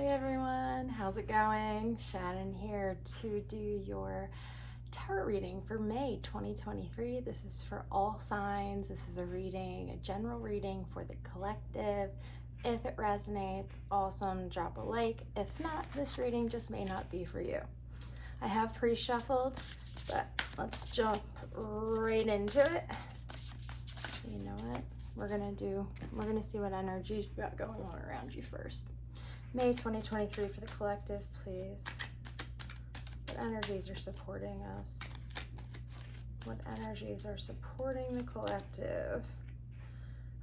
Hey everyone, how's it going? Shannon here to do your tarot reading for May 2023. This is for all signs. This is a reading, a general reading for the collective. If it resonates, awesome, drop a like. If not, this reading just may not be for you. I have pre-shuffled, but let's jump right into it. You know what? We're gonna see what energies you got going on around you first. May 2023 for the collective, please. What energies are supporting us? What energies are supporting the collective?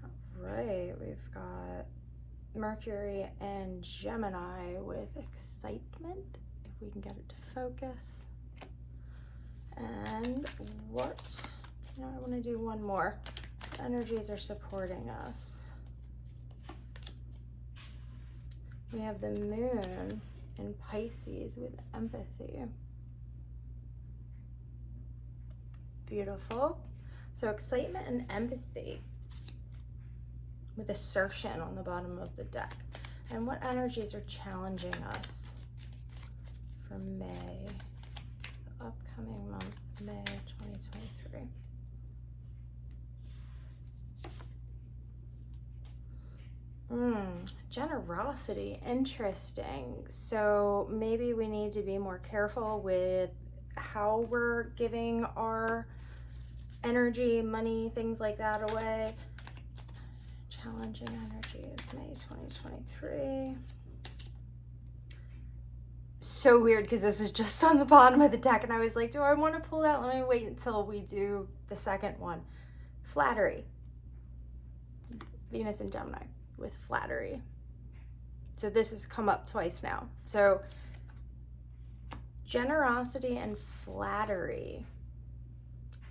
All right, we've got Mercury and Gemini with excitement, if we can get it to focus. And I want to do one more. What energies are supporting us? We have the moon in Pisces with empathy. Beautiful. So excitement and empathy with assertion on the bottom of the deck. And what energies are challenging us for May, the upcoming month, May 2023? Generosity, interesting. So maybe we need to be more careful with how we're giving our energy, money, things like that away. Challenging energies, May 2023. So weird because this is just on the bottom of the deck and I was like, do I want to pull that? Let me wait until we do the second one. Flattery. Venus and Gemini with flattery. So this has come up twice now. So generosity and flattery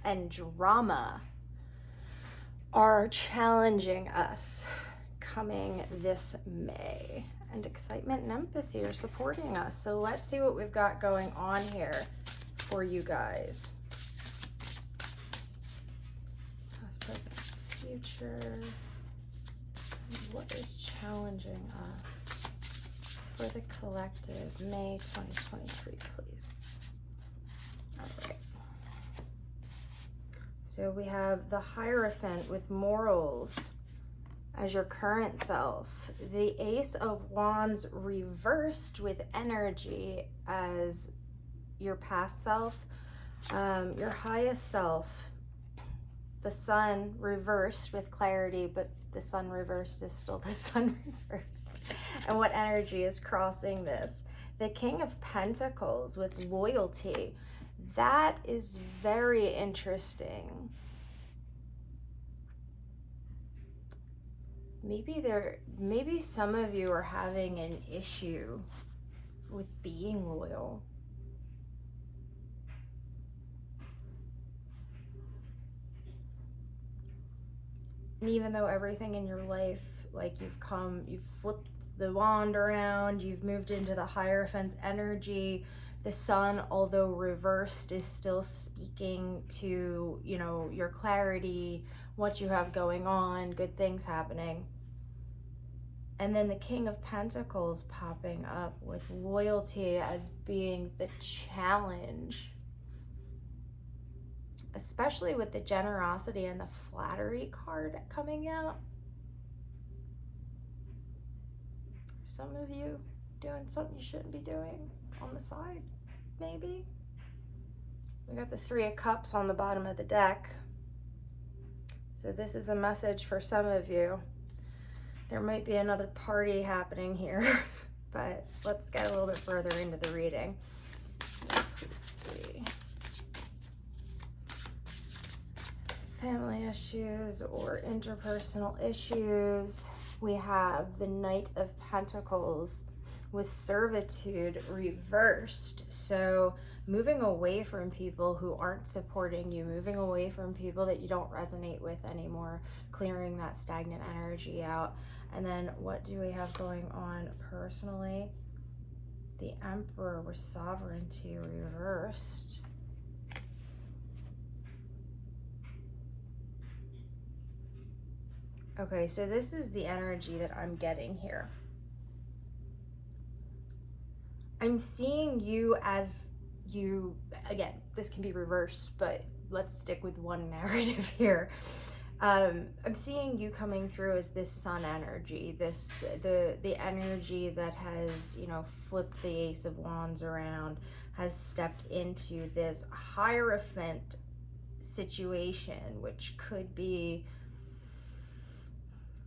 and drama are challenging us coming this May. And excitement and empathy are supporting us. So let's see what we've got going on here for you guys. Past, present, future. What is challenging us for the collective May 2023, please? All right. So we have the Hierophant with morals as your current self. The Ace of Wands reversed with energy as your past self, your highest self. The Sun reversed with clarity, but the Sun reversed is still the Sun reversed. And what energy is crossing this? The King of Pentacles with loyalty. That is very interesting. Maybe some of you are having an issue with being loyal. And even though everything in your life, like you've flipped the wand around, you've moved into the Hierophant energy, the Sun, although reversed, is still speaking to, your clarity, what you have going on, good things happening. And then the King of Pentacles popping up with loyalty as being the challenge. Especially with the generosity and the flattery card coming out. Some of you doing something you shouldn't be doing on the side, maybe. We got the Three of Cups on the bottom of the deck. So this is a message for some of you. There might be another party happening here, but let's get a little bit further into the reading. Let's see. Family issues or interpersonal issues. We have the Knight of Pentacles with servitude reversed. So moving away from people who aren't supporting you, moving away from people that you don't resonate with anymore, clearing that stagnant energy out. And then what do we have going on personally? The Emperor with sovereignty reversed. Okay, so this is the energy that I'm getting here. I'm seeing you as you, again, this can be reversed, but let's stick with one narrative here. I'm seeing you coming through as this sun energy, the energy that has, you know, flipped the Ace of Wands around, has stepped into this Hierophant situation, which could be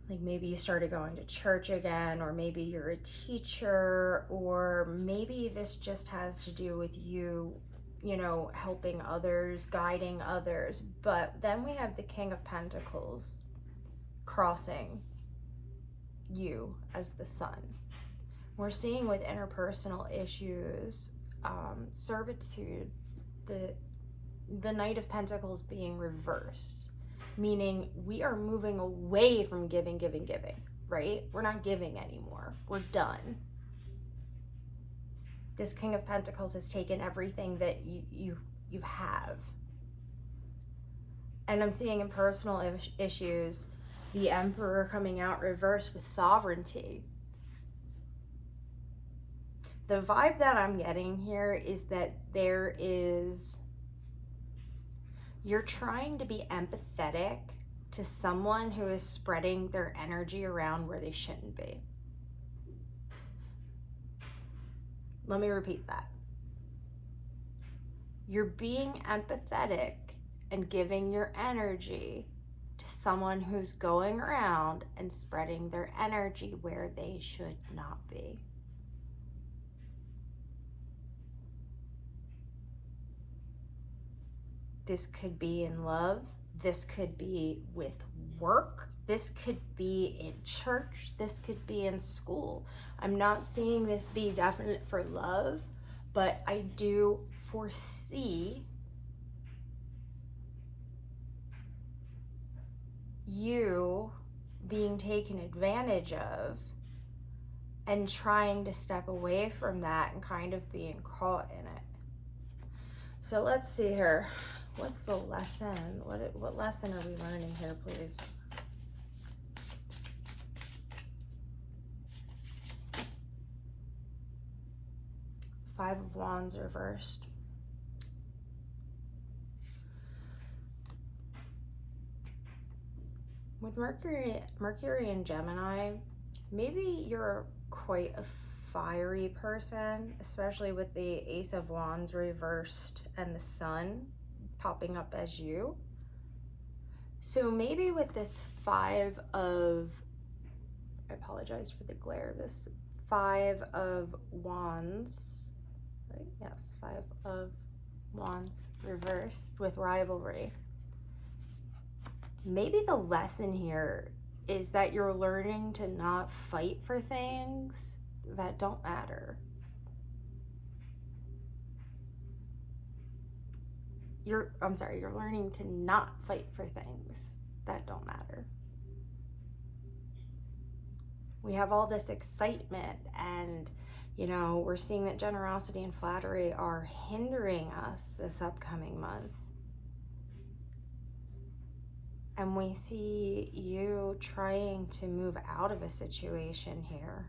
like maybe you started going to church again, or maybe you're a teacher, or maybe this just has to do with you, you know, helping others, guiding others. But then we have the King of Pentacles crossing you as the sun. We're seeing with interpersonal issues, servitude, the Knight of Pentacles being reversed, meaning we are moving away from giving, right? We're not giving anymore. We're done. This King of Pentacles has taken everything that you have. And I'm seeing in personal issues, the Emperor coming out reversed with sovereignty. The vibe that I'm getting here is that you're trying to be empathetic to someone who is spreading their energy around where they shouldn't be. Let me repeat that. You're being empathetic and giving your energy to someone who's going around and spreading their energy where they should not be. This could be in love. This could be with work. This could be in church. This could be in school. I'm not seeing this be definite for love, but I do foresee you being taken advantage of and trying to step away from that and kind of being caught in it. So let's see here. What's the lesson? What lesson are we learning here, please? Five of Wands reversed. With Mercury and Gemini, maybe you're quite a fiery person, especially with the Ace of Wands reversed and the Sun popping up as you. So maybe with this I apologize for the glare, this Five of Wands, right? Yes, Five of Wands reversed with rivalry. Maybe the lesson here is that you're learning to not fight for things that don't matter. You're learning to not fight for things that don't matter. We have all this excitement and, you know, we're seeing that generosity and flattery are hindering us this upcoming month. And we see you trying to move out of a situation here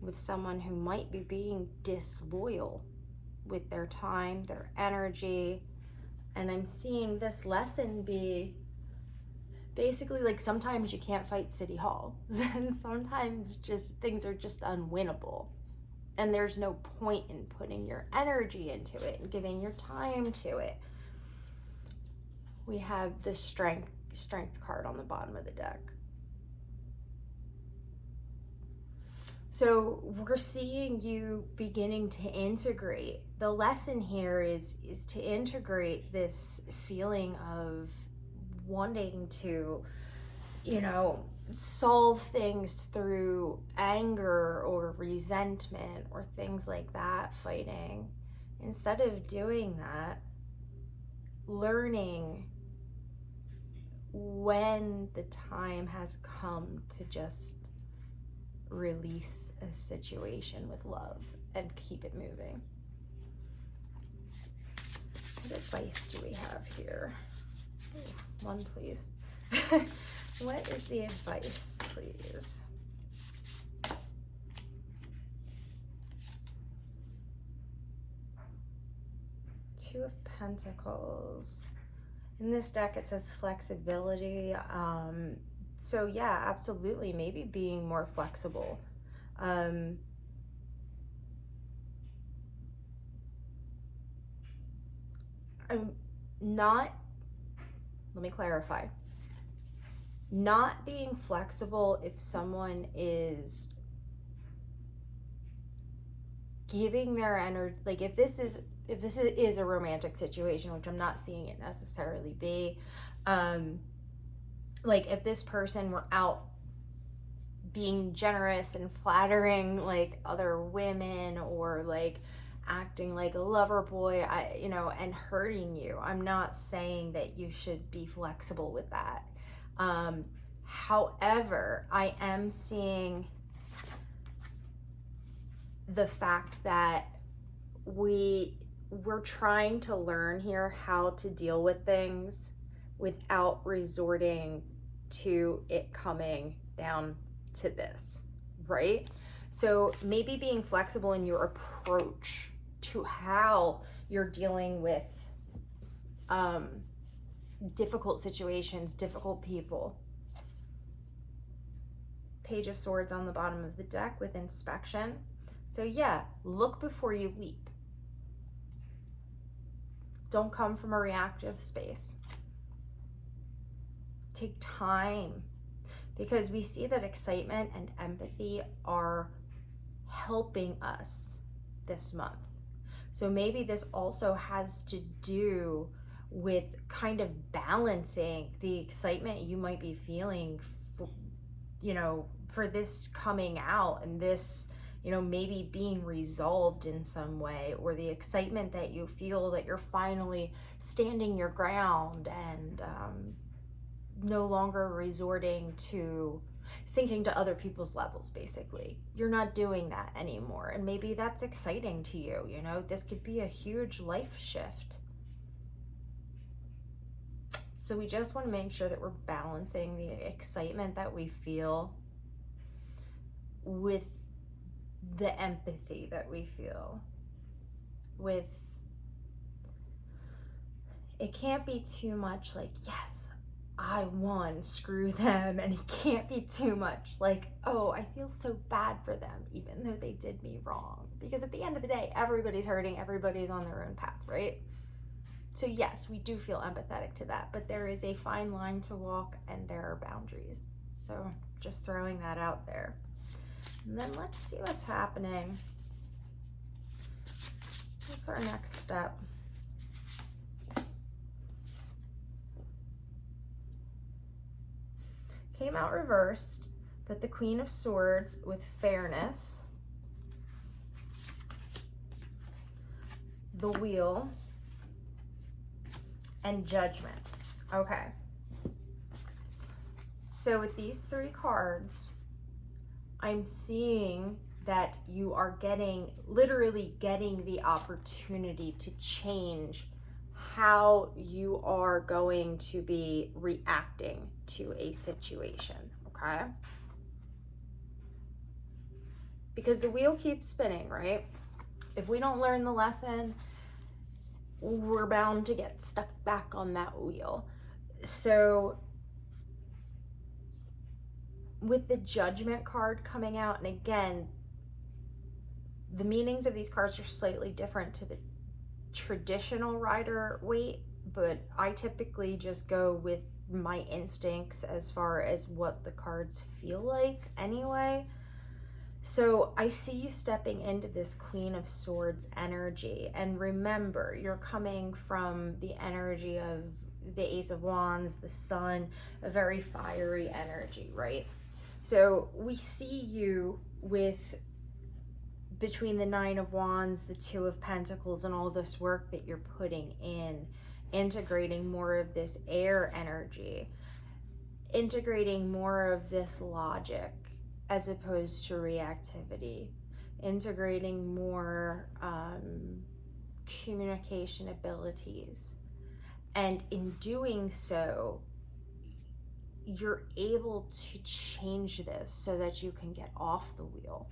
with someone who might be being disloyal with their time, their energy. And I'm seeing this lesson be basically like sometimes you can't fight City Hall. And sometimes just things are just unwinnable. And there's no point in putting your energy into it and giving your time to it. We have the strength card on the bottom of the deck. So we're seeing you beginning to integrate. The lesson here is to integrate this feeling of wanting to, you know, solve things through anger or resentment or things like that, fighting. Instead of doing that, learning when the time has come to just release a situation with love and keep it moving. What advice do we have here? One, please. What is the advice, please? Two of Pentacles. In this deck, it says flexibility. So yeah, absolutely. Maybe being more flexible. I'm not, let me clarify. Not being flexible if someone is giving their energy, like if this is a romantic situation, which I'm not seeing it necessarily be, like if this person were out being generous and flattering like other women, or like acting like a lover boy, and hurting you, I'm not saying that you should be flexible with that. However, I am seeing the fact that we're trying to learn here how to deal with things without resorting to it coming down to this, right? So maybe being flexible in your approach to how you're dealing with difficult situations, difficult people. Page of Swords on the bottom of the deck with inspection. So yeah, look before you leap. Don't come from a reactive space. Take time, because we see that excitement and empathy are helping us this month. So maybe this also has to do with kind of balancing the excitement you might be feeling for this coming out, and this, maybe being resolved in some way, or the excitement that you feel that you're finally standing your ground and no longer resorting to sinking to other people's levels, basically. You're not doing that anymore. And maybe that's exciting to you, this could be a huge life shift. So we just want to make sure that we're balancing the excitement that we feel with the empathy that we feel. With, it can't be too much like, yes, I won, screw them. And it can't be too much like, oh, I feel so bad for them, even though they did me wrong. Because at the end of the day, everybody's hurting, everybody's on their own path, right? So yes, we do feel empathetic to that, but there is a fine line to walk, and there are boundaries. So just throwing that out there. And then let's see what's happening. What's our next step? Came out reversed, but the Queen of Swords with fairness, the Wheel, and Judgment. Okay. So with these three cards, I'm seeing that you are literally getting the opportunity to change how you are going to be reacting to a situation, okay? Because the wheel keeps spinning, right? If we don't learn the lesson, we're bound to get stuck back on that wheel. So with the Judgment card coming out, and again, the meanings of these cards are slightly different to the traditional Rider-Waite, but I typically just go with my instincts as far as what the cards feel like anyway. So I see you stepping into this Queen of Swords energy, and remember, you're coming from the energy of the Ace of Wands, the Sun, a very fiery energy, right? So we see you with, between the Nine of Wands, the Two of Pentacles, and all this work that you're putting in, integrating more of this air energy, integrating more of this logic as opposed to reactivity, integrating more communication abilities. And in doing so, you're able to change this so that you can get off the wheel.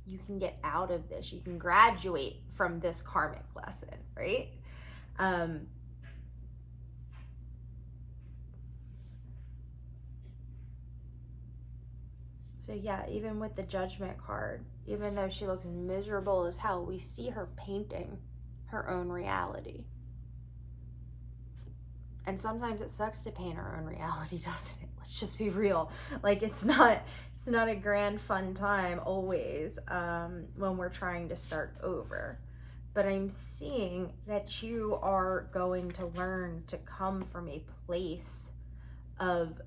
You can get out of this. You can graduate from this karmic lesson, right? So yeah, even with the Judgment card, even though she looks miserable as hell, we see her painting her own reality. And sometimes it sucks to paint our own reality, doesn't it? Let's just be real. Like, it's not a grand fun time always when we're trying to start over. But I'm seeing that you are going to learn to come from a place of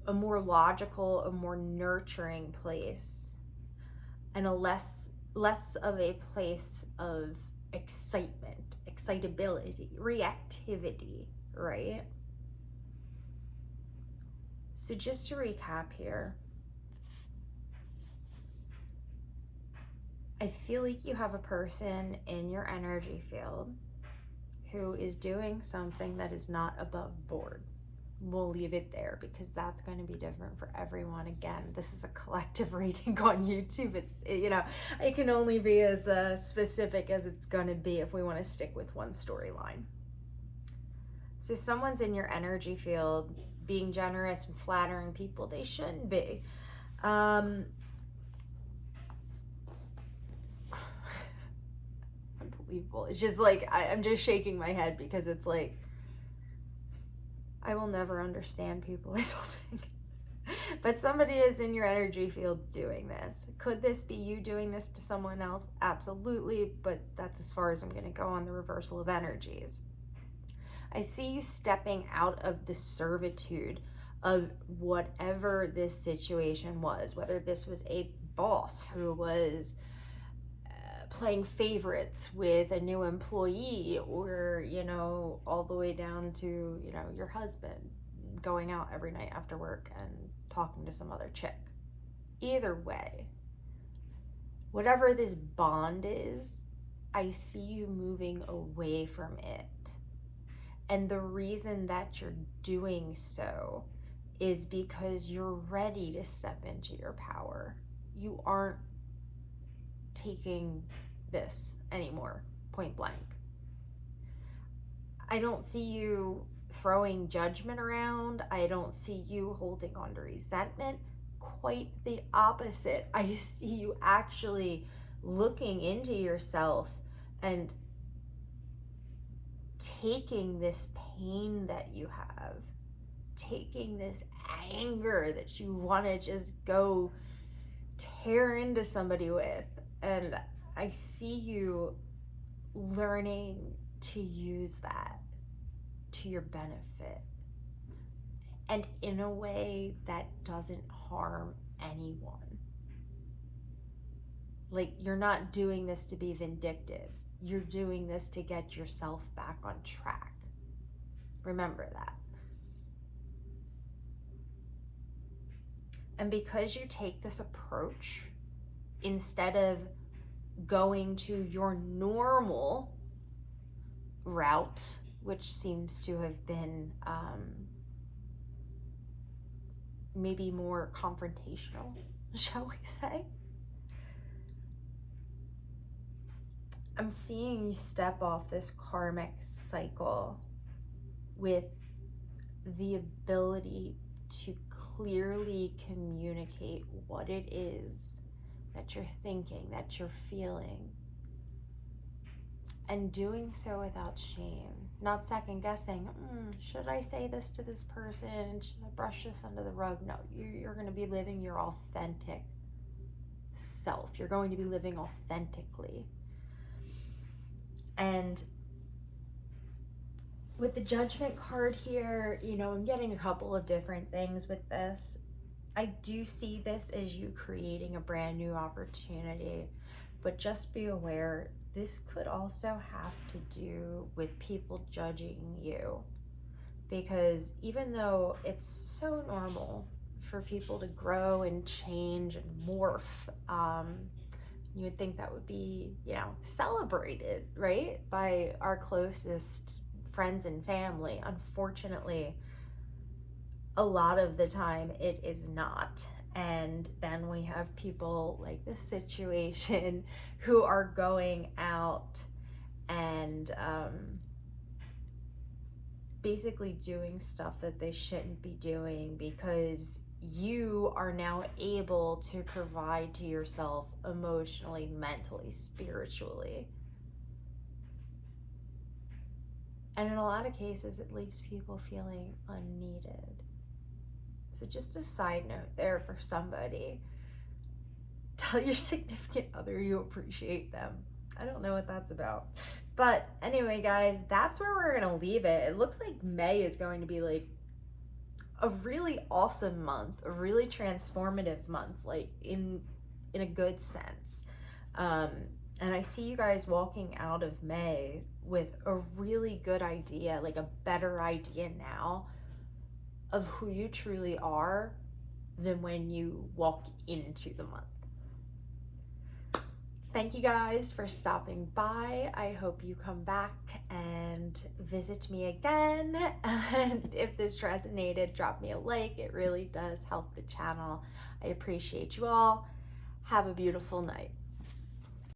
a more logical, a more nurturing place, and a less of a place of excitement, excitability, reactivity, right? So just to recap here, I feel like you have a person in your energy field who is doing something that is not above board. We'll leave it there because that's going to be different for everyone. Again, this is a collective reading on YouTube. It's, you know, it can only be as specific as it's going to be if we want to stick with one storyline. So someone's in your energy field being generous and flattering people they shouldn't be. Unbelievable. It's just like, I'm just shaking my head because it's like, I will never understand people, I don't think. But somebody is in your energy field doing this. Could this be you doing this to someone else? Absolutely, but that's as far as I'm going to go on the reversal of energies. I see you stepping out of the servitude of whatever this situation was, whether this was a boss who was playing favorites with a new employee, or, you know, all the way down to, you know, your husband going out every night after work and talking to some other chick. Either way, whatever this bond is, I see you moving away from it. And the reason that you're doing so is because you're ready to step into your power. You aren't taking this anymore, point blank. I don't see you throwing judgment around. I don't see you holding on to resentment. Quite the opposite. I see you actually looking into yourself and taking this pain that you have, taking this anger that you want to just go tear into somebody with, and I see you learning to use that to your benefit, and in a way that doesn't harm anyone. Like, you're not doing this to be vindictive. You're doing this to get yourself back on track. Remember that. And because you take this approach, instead of going to your normal route, which seems to have been maybe more confrontational, shall we say, I'm seeing you step off this karmic cycle with the ability to clearly communicate what it is that you're thinking, that you're feeling, and doing so without shame, not second guessing, should I say this to this person? Should I brush this under the rug? No, you're going to be living your authentic self. You're going to be living authentically. And with the Judgment card here, you know, I'm getting a couple of different things with this. I do see this as you creating a brand new opportunity, but just be aware, this could also have to do with people judging you. Because even though it's so normal for people to grow and change and morph, you would think that would be, you know, celebrated, right, by our closest friends and family. Unfortunately, a lot of the time it is not. And then we have people like this situation who are going out and basically doing stuff that they shouldn't be doing, because you are now able to provide to yourself emotionally, mentally, spiritually. And in a lot of cases, it leaves people feeling unneeded. So just a side note there for somebody. Tell your significant other you appreciate them. I don't know what that's about. But anyway, guys, that's where we're going to leave it. It looks like May is going to be like a really awesome month, a really transformative month, like in a good sense. And I see you guys walking out of May with a really good idea, like a better idea now of who you truly are than when you walk into the month. Thank you guys for stopping by. I hope you come back and visit me again. And if this resonated, drop me a like. It really does help the channel. I appreciate you all. Have a beautiful night.